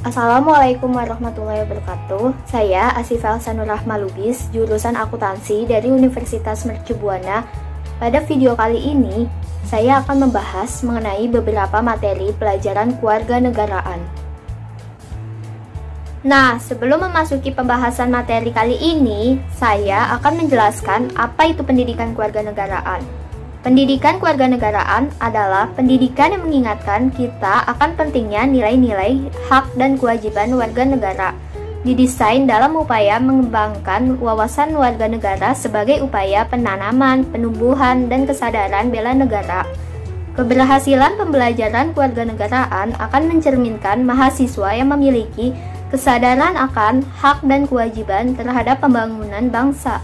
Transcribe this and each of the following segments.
Assalamualaikum warahmatullahi wabarakatuh. Saya Asifah Sanur Rahma Lubis, jurusan akuntansi dari Universitas Mercu Buana. Pada video kali ini, saya akan membahas mengenai beberapa materi pelajaran kewarganegaraan. Nah, sebelum memasuki pembahasan materi kali ini, saya akan menjelaskan apa itu pendidikan kewarganegaraan. Pendidikan kewarganegaraan adalah pendidikan yang mengingatkan kita akan pentingnya nilai-nilai, hak, dan kewajiban warga negara. Didesain dalam upaya mengembangkan wawasan warga negara sebagai upaya penanaman, penumbuhan, dan kesadaran bela negara. Keberhasilan pembelajaran kewarganegaraan akan mencerminkan mahasiswa yang memiliki kesadaran akan hak dan kewajiban terhadap pembangunan bangsa.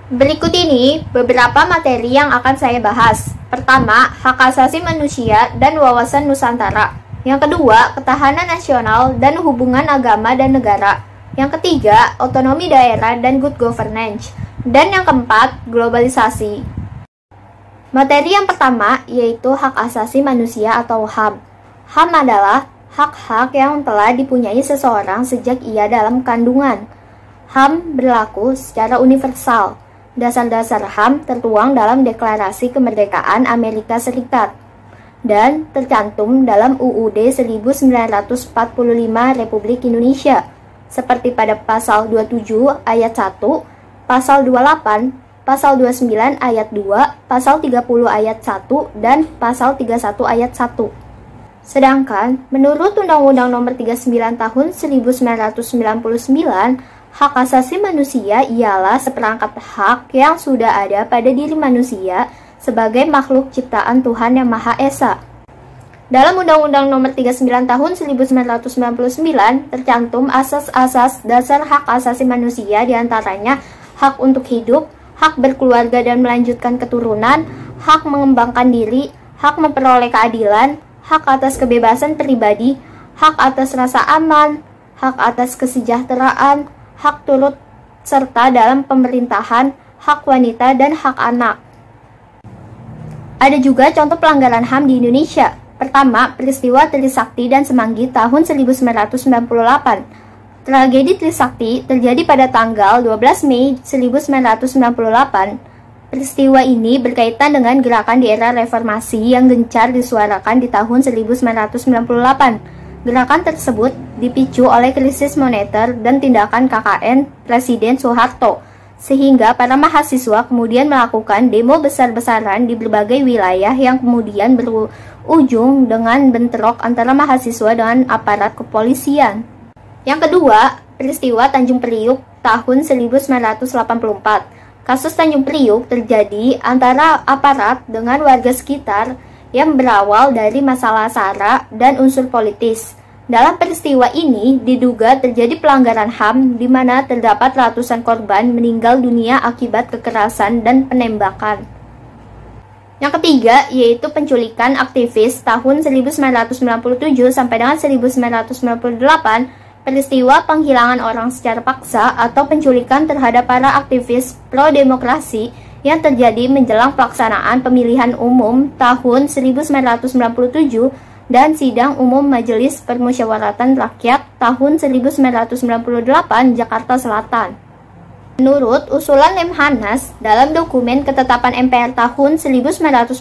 Berikut ini beberapa materi yang akan saya bahas. Pertama, hak asasi manusia dan wawasan Nusantara. Yang kedua, ketahanan nasional dan hubungan agama dan negara. Yang ketiga, otonomi daerah dan good governance. Dan yang keempat, globalisasi. Materi yang pertama yaitu hak asasi manusia atau HAM. HAM adalah hak-hak yang telah dipunyai seseorang sejak ia dalam kandungan. HAM berlaku secara universal. Dasar-dasar HAM tertuang dalam Deklarasi Kemerdekaan Amerika Serikat dan tercantum dalam UUD 1945 Republik Indonesia, seperti pada Pasal 27 Ayat 1, Pasal 28, Pasal 29 Ayat 2, Pasal 30 Ayat 1, dan Pasal 31 Ayat 1. Sedangkan, menurut Undang-Undang Nomor 39 Tahun 1999, hak asasi manusia ialah seperangkat hak yang sudah ada pada diri manusia sebagai makhluk ciptaan Tuhan Yang Maha Esa. Dalam Undang-Undang Nomor 39 Tahun 1999 tercantum asas-asas dasar hak asasi manusia, diantaranya hak untuk hidup, hak berkeluarga dan melanjutkan keturunan, hak mengembangkan diri, hak memperoleh keadilan, hak atas kebebasan pribadi, hak atas rasa aman, hak atas kesejahteraan, hak turut serta dalam pemerintahan, hak wanita, dan hak anak. Ada juga contoh pelanggaran HAM di Indonesia. Pertama, peristiwa Trisakti dan Semanggi tahun 1998. Tragedi Trisakti terjadi pada tanggal 12 Mei 1998. Peristiwa ini berkaitan dengan gerakan di era reformasi yang gencar disuarakan di tahun 1998. Gerakan tersebut dipicu oleh krisis moneter dan tindakan KKN Presiden Soeharto, sehingga para mahasiswa kemudian melakukan demo besar-besaran di berbagai wilayah yang kemudian berujung dengan bentrok antara mahasiswa dengan aparat kepolisian. Yang kedua, peristiwa Tanjung Priuk tahun 1984. Kasus Tanjung Priuk terjadi antara aparat dengan warga sekitar yang berawal dari masalah SARA dan unsur politis. Dalam peristiwa ini diduga terjadi pelanggaran HAM di mana terdapat ratusan korban meninggal dunia akibat kekerasan dan penembakan. Yang ketiga yaitu penculikan aktivis tahun 1997 sampai dengan 1998, peristiwa penghilangan orang secara paksa atau penculikan terhadap para aktivis pro-demokrasi yang terjadi menjelang pelaksanaan pemilihan umum tahun 1997 dan Sidang Umum Majelis Permusyawaratan Rakyat tahun 1998 Jakarta Selatan. Menurut usulan Lemhanas dalam dokumen ketetapan MPR tahun 1999,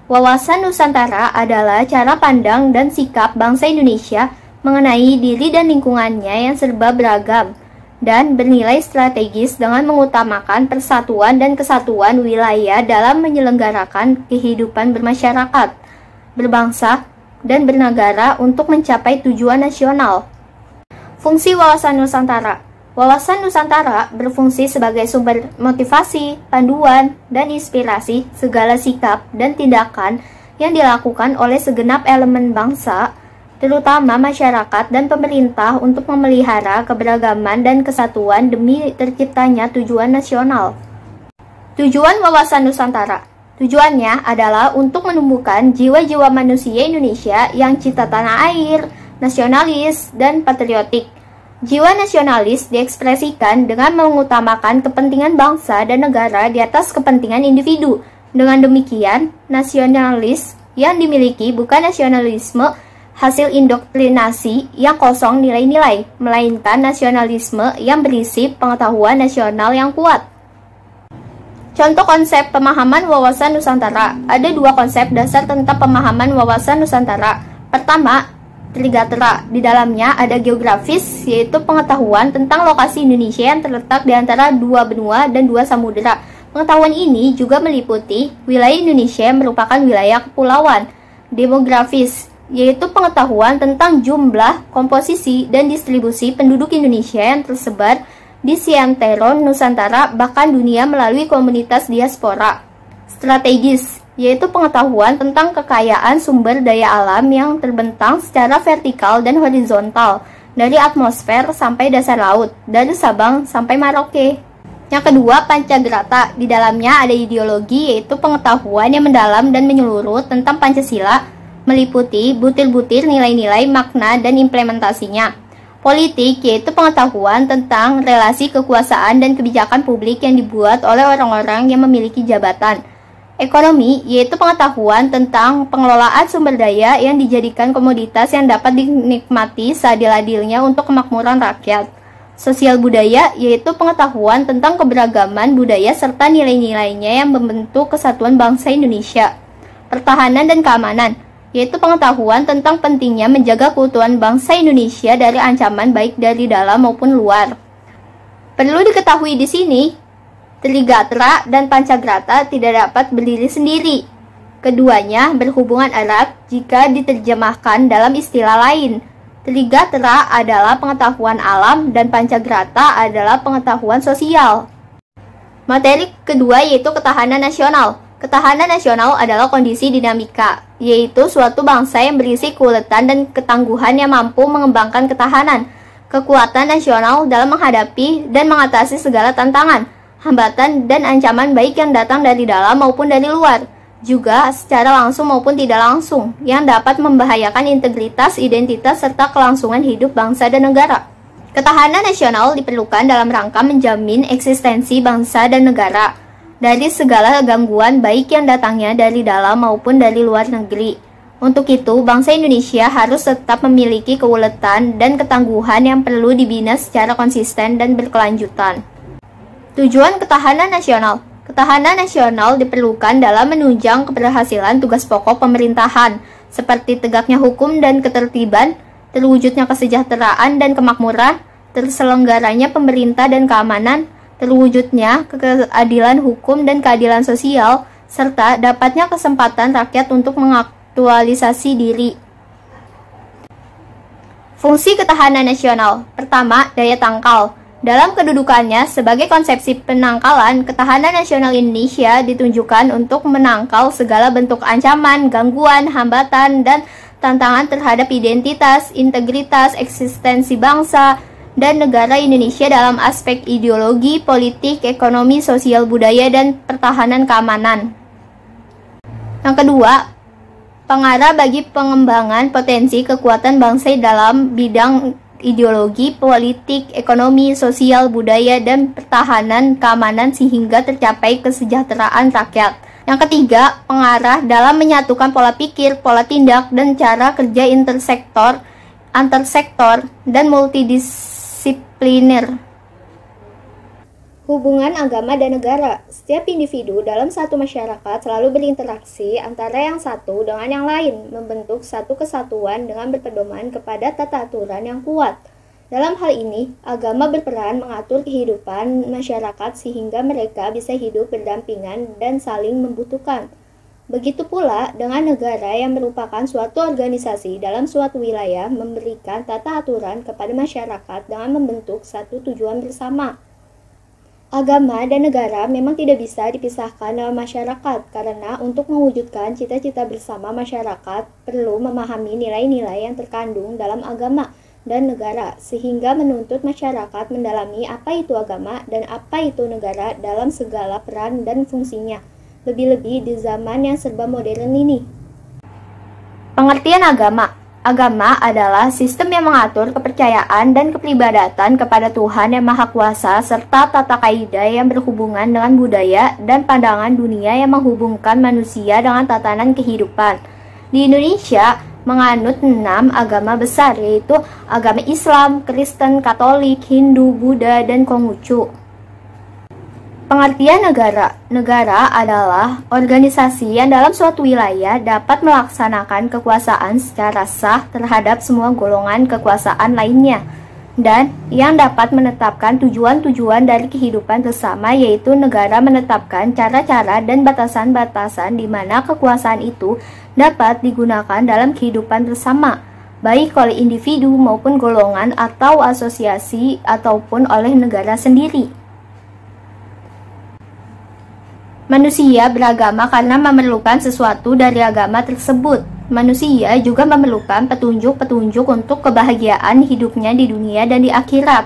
wawasan Nusantara adalah cara pandang dan sikap bangsa Indonesia mengenai diri dan lingkungannya yang serba beragam dan bernilai strategis dengan mengutamakan persatuan dan kesatuan wilayah dalam menyelenggarakan kehidupan bermasyarakat, berbangsa, dan bernegara untuk mencapai tujuan nasional. Fungsi wawasan Nusantara. Wawasan Nusantara berfungsi sebagai sumber motivasi, panduan, dan inspirasi segala sikap dan tindakan yang dilakukan oleh segenap elemen bangsa, terutama masyarakat dan pemerintah untuk memelihara keberagaman dan kesatuan demi terciptanya tujuan nasional. Tujuan wawasan Nusantara. Tujuannya adalah untuk menumbuhkan jiwa-jiwa manusia Indonesia yang cinta tanah air, nasionalis, dan patriotik. Jiwa nasionalis diekspresikan dengan mengutamakan kepentingan bangsa dan negara di atas kepentingan individu. Dengan demikian, nasionalis yang dimiliki bukan nasionalisme hasil indoktrinasi yang kosong nilai-nilai, melainkan nasionalisme yang berisi pengetahuan nasional yang kuat. Contoh konsep pemahaman wawasan Nusantara. Ada dua konsep dasar tentang pemahaman wawasan Nusantara. Pertama, Trigatera. Di dalamnya ada geografis, yaitu pengetahuan tentang lokasi Indonesia yang terletak di antara dua benua dan dua samudera. Pengetahuan ini juga meliputi wilayah Indonesia yang merupakan wilayah kepulauan. Demografis, yaitu pengetahuan tentang jumlah, komposisi, dan distribusi penduduk Indonesia yang tersebar di seantero Nusantara bahkan dunia melalui komunitas diaspora. Strategis, yaitu pengetahuan tentang kekayaan sumber daya alam yang terbentang secara vertikal dan horizontal dari atmosfer sampai dasar laut, dari Sabang sampai Merauke. Yang kedua, Pancagrata. Di dalamnya ada ideologi, yaitu pengetahuan yang mendalam dan menyeluruh tentang Pancasila, meliputi butir-butir nilai-nilai, makna, dan implementasinya. Politik, yaitu pengetahuan tentang relasi kekuasaan dan kebijakan publik yang dibuat oleh orang-orang yang memiliki jabatan. Ekonomi, yaitu pengetahuan tentang pengelolaan sumber daya yang dijadikan komoditas yang dapat dinikmati seadil-adilnya untuk kemakmuran rakyat. Sosial budaya, yaitu pengetahuan tentang keberagaman budaya serta nilai-nilainya yang membentuk kesatuan bangsa Indonesia. Pertahanan dan keamanan, yaitu pengetahuan tentang pentingnya menjaga keutuhan bangsa Indonesia dari ancaman baik dari dalam maupun luar. Perlu diketahui di sini, Trigatera dan Pancagrata tidak dapat berdiri sendiri. Keduanya berhubungan erat jika diterjemahkan dalam istilah lain. Trigatera adalah pengetahuan alam dan Pancagrata adalah pengetahuan sosial. Materi kedua yaitu ketahanan nasional. Ketahanan nasional adalah kondisi dinamika, yaitu suatu bangsa yang berisi keuletan dan ketangguhan yang mampu mengembangkan ketahanan, kekuatan nasional dalam menghadapi dan mengatasi segala tantangan, hambatan, dan ancaman baik yang datang dari dalam maupun dari luar, juga secara langsung maupun tidak langsung, yang dapat membahayakan integritas, identitas, serta kelangsungan hidup bangsa dan negara. Ketahanan nasional diperlukan dalam rangka menjamin eksistensi bangsa dan negara dari segala gangguan baik yang datangnya dari dalam maupun dari luar negeri. Untuk itu, bangsa Indonesia harus tetap memiliki keuletan dan ketangguhan yang perlu dibina secara konsisten dan berkelanjutan. Tujuan ketahanan nasional. Ketahanan nasional diperlukan dalam menunjang keberhasilan tugas pokok pemerintahan, seperti tegaknya hukum dan ketertiban, terwujudnya kesejahteraan dan kemakmuran, terselenggaranya pemerintah dan keamanan, terwujudnya keadilan hukum dan keadilan sosial, serta dapatnya kesempatan rakyat untuk mengaktualisasi diri. Fungsi ketahanan nasional. Pertama, daya tangkal. Dalam kedudukannya sebagai konsepsi penangkalan, ketahanan nasional Indonesia ditunjukkan untuk menangkal segala bentuk ancaman, gangguan, hambatan, dan tantangan terhadap identitas, integritas, eksistensi bangsa, dan negara Indonesia dalam aspek ideologi, politik, ekonomi, sosial budaya, dan pertahanan keamanan. Yang kedua, pengarah bagi pengembangan potensi kekuatan bangsa dalam bidang ideologi, politik, ekonomi, sosial budaya, dan pertahanan keamanan sehingga tercapai kesejahteraan rakyat. Yang ketiga, pengarah dalam menyatukan pola pikir, pola tindak, dan cara kerja intersektor, antarsektor, dan multidisipliner. Hubungan agama dan negara. Setiap individu dalam satu masyarakat selalu berinteraksi antara yang satu dengan yang lain, membentuk satu kesatuan dengan berpedoman kepada tata aturan yang kuat. Dalam hal ini, agama berperan mengatur kehidupan masyarakat sehingga mereka bisa hidup berdampingan dan saling membutuhkan. Begitu pula dengan negara yang merupakan suatu organisasi dalam suatu wilayah memberikan tata aturan kepada masyarakat dengan membentuk satu tujuan bersama. Agama dan negara memang tidak bisa dipisahkan dalam masyarakat karena untuk mewujudkan cita-cita bersama masyarakat perlu memahami nilai-nilai yang terkandung dalam agama dan negara sehingga menuntut masyarakat mendalami apa itu agama dan apa itu negara dalam segala peran dan fungsinya, lebih-lebih di zaman yang serba modern ini. Pengertian agama. Agama adalah sistem yang mengatur kepercayaan dan kepribadatan kepada Tuhan yang Maha Kuasa serta tata kaidah yang berhubungan dengan budaya dan pandangan dunia yang menghubungkan manusia dengan tatanan kehidupan. Di Indonesia, menganut 6 agama besar, yaitu agama Islam, Kristen, Katolik, Hindu, Buddha, dan Konghucu. Pengertian negara. Negara adalah organisasi yang dalam suatu wilayah dapat melaksanakan kekuasaan secara sah terhadap semua golongan kekuasaan lainnya, dan yang dapat menetapkan tujuan-tujuan dari kehidupan bersama, yaitu negara menetapkan cara-cara dan batasan-batasan di mana kekuasaan itu dapat digunakan dalam kehidupan bersama, baik oleh individu maupun golongan atau asosiasi ataupun oleh negara sendiri. Manusia beragama karena memerlukan sesuatu dari agama tersebut. Manusia juga memerlukan petunjuk-petunjuk untuk kebahagiaan hidupnya di dunia dan di akhirat.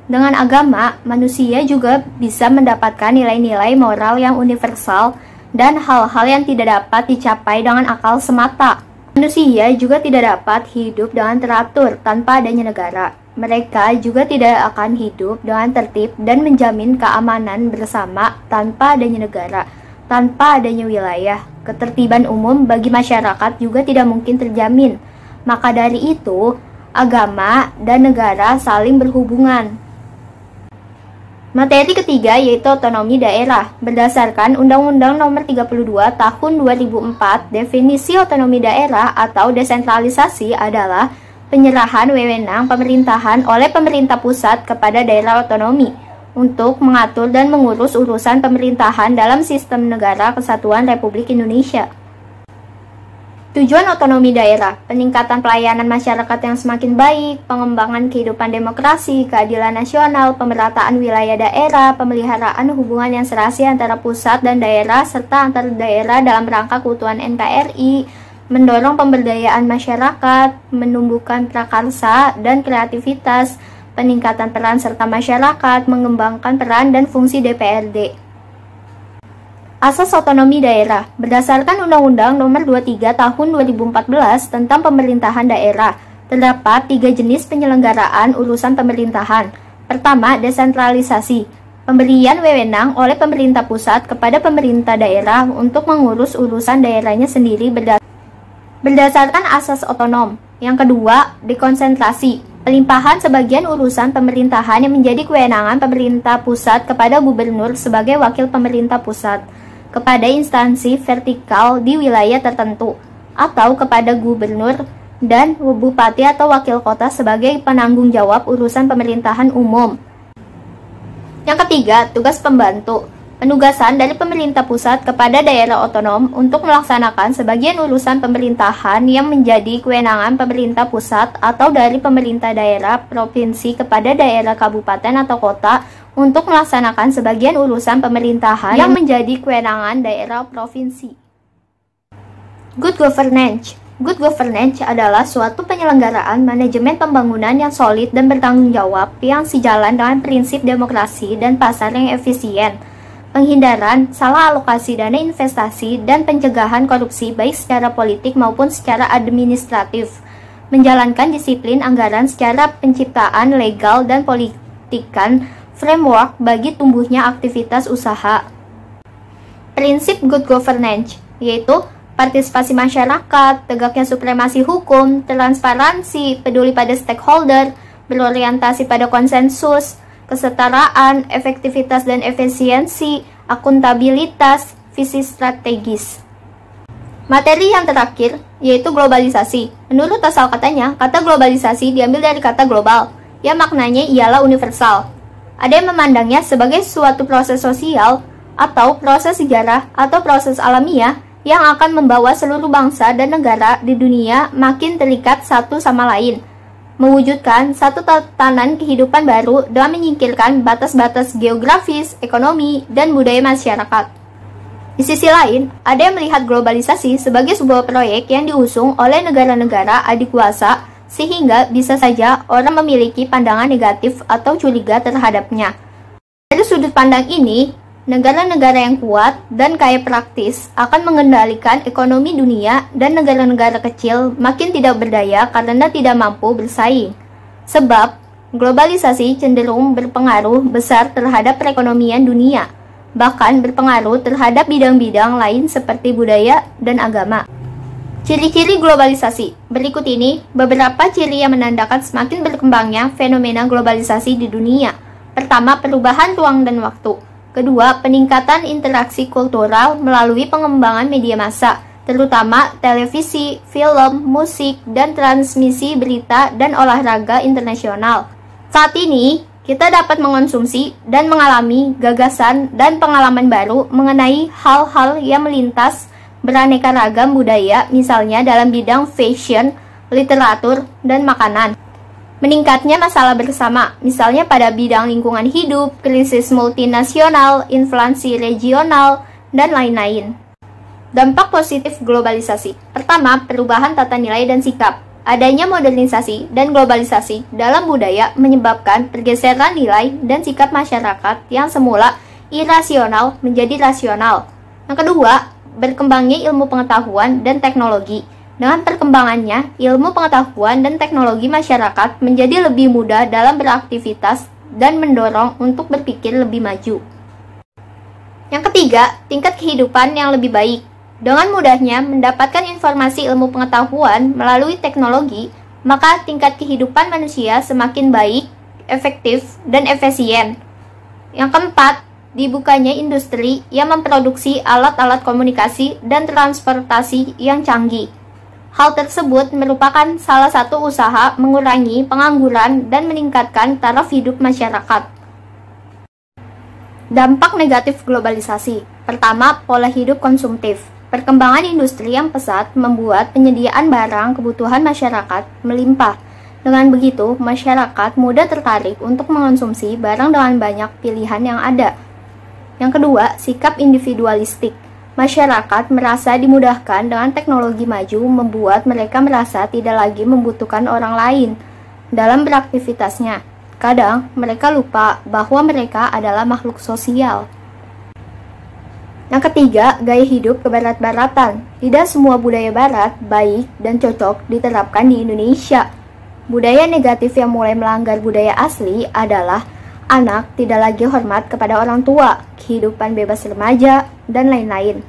Dengan agama, manusia juga bisa mendapatkan nilai-nilai moral yang universal dan hal-hal yang tidak dapat dicapai dengan akal semata. Manusia juga tidak dapat hidup dengan teratur tanpa adanya negara. Mereka juga tidak akan hidup dengan tertib dan menjamin keamanan bersama tanpa adanya negara. Tanpa adanya wilayah, ketertiban umum bagi masyarakat juga tidak mungkin terjamin. Maka dari itu, agama dan negara saling berhubungan. Materi ketiga yaitu otonomi daerah. Berdasarkan Undang-Undang Nomor 32 Tahun 2004, definisi otonomi daerah atau desentralisasi adalah penyerahan wewenang pemerintahan oleh pemerintah pusat kepada daerah otonomi untuk mengatur dan mengurus urusan pemerintahan dalam sistem negara kesatuan Republik Indonesia. Tujuan otonomi daerah: peningkatan pelayanan masyarakat yang semakin baik, pengembangan kehidupan demokrasi, keadilan nasional, pemerataan wilayah daerah, pemeliharaan hubungan yang serasi antara pusat dan daerah, serta antar daerah dalam rangka keutuhan NKRI, mendorong pemberdayaan masyarakat, menumbuhkan prakarsa dan kreativitas, peningkatan peran serta masyarakat, mengembangkan peran dan fungsi DPRD. Asas otonomi daerah. Berdasarkan Undang-Undang Nomor 23 Tahun 2014 tentang pemerintahan daerah, terdapat 3 jenis penyelenggaraan urusan pemerintahan. Pertama, desentralisasi. Pemberian wewenang oleh pemerintah pusat kepada pemerintah daerah untuk mengurus urusan daerahnya sendiri berdasarkan asas otonom. Yang kedua, dekonsentrasi. Pelimpahan sebagian urusan pemerintahan yang menjadi kewenangan pemerintah pusat kepada gubernur sebagai wakil pemerintah pusat, kepada instansi vertikal di wilayah tertentu, atau kepada gubernur dan bupati atau wakil kota sebagai penanggung jawab urusan pemerintahan umum. Yang ketiga, tugas pembantu. Penugasan dari pemerintah pusat kepada daerah otonom untuk melaksanakan sebagian urusan pemerintahan yang menjadi kewenangan pemerintah pusat atau dari pemerintah daerah provinsi kepada daerah kabupaten atau kota untuk melaksanakan sebagian urusan pemerintahan yang menjadi kewenangan daerah provinsi. Good governance. Good governance adalah suatu penyelenggaraan manajemen pembangunan yang solid dan bertanggung jawab yang sejalan dengan prinsip demokrasi dan pasar yang efisien, penghindaran salah alokasi dana investasi, dan pencegahan korupsi baik secara politik maupun secara administratif, menjalankan disiplin anggaran secara penciptaan legal dan politikan framework bagi tumbuhnya aktivitas usaha. Prinsip good governance yaitu partisipasi masyarakat, tegaknya supremasi hukum, transparansi, peduli pada stakeholder, berorientasi pada konsensus, kesetaraan, efektivitas dan efisiensi, akuntabilitas, visi strategis. Materi yang terakhir yaitu globalisasi. Menurut asal katanya, kata globalisasi diambil dari kata global, yang maknanya ialah universal. Ada yang memandangnya sebagai suatu proses sosial atau proses sejarah atau proses alamiah yang akan membawa seluruh bangsa dan negara di dunia makin terikat satu sama lain, mewujudkan satu tatanan kehidupan baru dengan menyingkirkan batas-batas geografis, ekonomi, dan budaya masyarakat. Di sisi lain, ada yang melihat globalisasi sebagai sebuah proyek yang diusung oleh negara-negara adikuasa, sehingga bisa saja orang memiliki pandangan negatif atau curiga terhadapnya. Dari sudut pandang ini, negara-negara yang kuat dan kaya praktis akan mengendalikan ekonomi dunia dan negara-negara kecil makin tidak berdaya karena tidak mampu bersaing. Sebab, globalisasi cenderung berpengaruh besar terhadap perekonomian dunia, bahkan berpengaruh terhadap bidang-bidang lain seperti budaya dan agama. Ciri-ciri globalisasi. Berikut ini beberapa ciri yang menandakan semakin berkembangnya fenomena globalisasi di dunia. Pertama, perubahan ruang dan waktu. Kedua, peningkatan interaksi kultural melalui pengembangan media massa, terutama televisi, film, musik, dan transmisi berita dan olahraga internasional. Saat ini, kita dapat mengonsumsi dan mengalami gagasan dan pengalaman baru mengenai hal-hal yang melintas beraneka ragam budaya, misalnya dalam bidang fashion, literatur, dan makanan. Meningkatnya masalah bersama, misalnya pada bidang lingkungan hidup, krisis multinasional, inflasi regional, dan lain-lain. Dampak positif globalisasi. Pertama, perubahan tata nilai dan sikap. Adanya modernisasi dan globalisasi dalam budaya menyebabkan pergeseran nilai dan sikap masyarakat yang semula irasional menjadi rasional. Yang kedua, berkembangnya ilmu pengetahuan dan teknologi. Dengan perkembangannya, ilmu pengetahuan dan teknologi masyarakat menjadi lebih mudah dalam beraktivitas dan mendorong untuk berpikir lebih maju. Yang ketiga, tingkat kehidupan yang lebih baik. Dengan mudahnya mendapatkan informasi ilmu pengetahuan melalui teknologi, maka tingkat kehidupan manusia semakin baik, efektif, dan efisien. Yang keempat, dibukanya industri yang memproduksi alat-alat komunikasi dan transportasi yang canggih. Hal tersebut merupakan salah satu usaha mengurangi pengangguran dan meningkatkan taraf hidup masyarakat. Dampak negatif globalisasi. Pertama, pola hidup konsumtif. Perkembangan industri yang pesat membuat penyediaan barang kebutuhan masyarakat melimpah. Dengan begitu, masyarakat mudah tertarik untuk mengonsumsi barang dengan banyak pilihan yang ada. Yang kedua, sikap individualistik. Masyarakat merasa dimudahkan dengan teknologi maju membuat mereka merasa tidak lagi membutuhkan orang lain dalam beraktivitasnya. Kadang, mereka lupa bahwa mereka adalah makhluk sosial. Yang ketiga, gaya hidup kebarat-baratan. Tidak semua budaya barat baik dan cocok diterapkan di Indonesia. Budaya negatif yang mulai melanggar budaya asli adalah anak tidak lagi hormat kepada orang tua, kehidupan bebas remaja, dan lain-lain.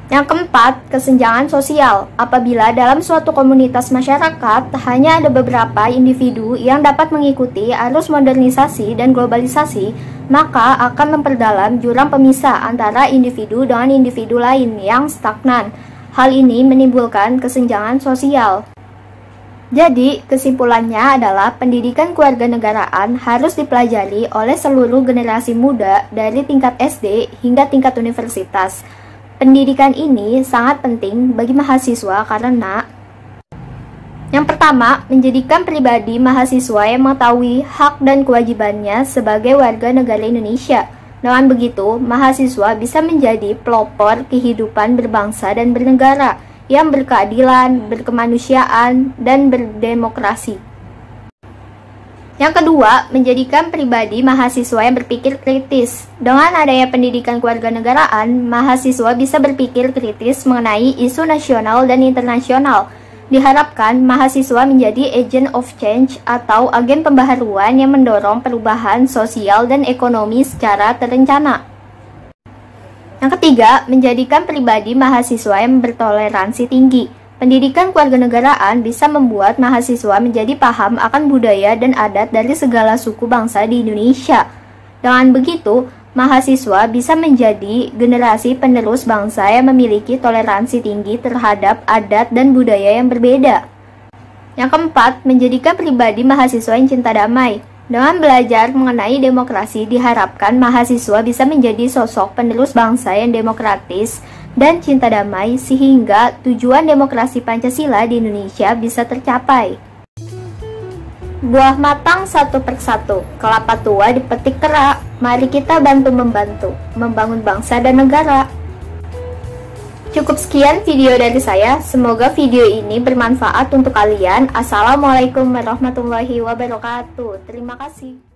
Yang keempat, kesenjangan sosial. Apabila dalam suatu komunitas masyarakat hanya ada beberapa individu yang dapat mengikuti arus modernisasi dan globalisasi, maka akan memperdalam jurang pemisah antara individu dengan individu lain yang stagnan. Hal ini menimbulkan kesenjangan sosial. Jadi, kesimpulannya adalah pendidikan kewarganegaraan harus dipelajari oleh seluruh generasi muda dari tingkat SD hingga tingkat universitas. Pendidikan ini sangat penting bagi mahasiswa karena yang pertama, menjadikan pribadi mahasiswa yang mengetahui hak dan kewajibannya sebagai warga negara Indonesia. Dengan begitu, mahasiswa bisa menjadi pelopor kehidupan berbangsa dan bernegara yang berkeadilan, berkemanusiaan, dan berdemokrasi. Yang kedua, menjadikan pribadi mahasiswa yang berpikir kritis. Dengan adanya pendidikan kewarganegaraan, mahasiswa bisa berpikir kritis mengenai isu nasional dan internasional. Diharapkan mahasiswa menjadi agent of change atau agen pembaharuan yang mendorong perubahan sosial dan ekonomi secara terencana. Yang ketiga, menjadikan pribadi mahasiswa yang bertoleransi tinggi. Pendidikan kewarganegaraan bisa membuat mahasiswa menjadi paham akan budaya dan adat dari segala suku bangsa di Indonesia. Dengan begitu, mahasiswa bisa menjadi generasi penerus bangsa yang memiliki toleransi tinggi terhadap adat dan budaya yang berbeda. Yang keempat, menjadikan pribadi mahasiswa yang cinta damai. Dengan belajar mengenai demokrasi, diharapkan mahasiswa bisa menjadi sosok penerus bangsa yang demokratis dan cinta damai sehingga tujuan demokrasi Pancasila di Indonesia bisa tercapai. Buah matang satu persatu, kelapa tua dipetik kera. Mari kita bantu-membantu, membangun bangsa dan negara. Cukup sekian video dari saya, semoga video ini bermanfaat untuk kalian. Assalamualaikum warahmatullahi wabarakatuh. Terima kasih.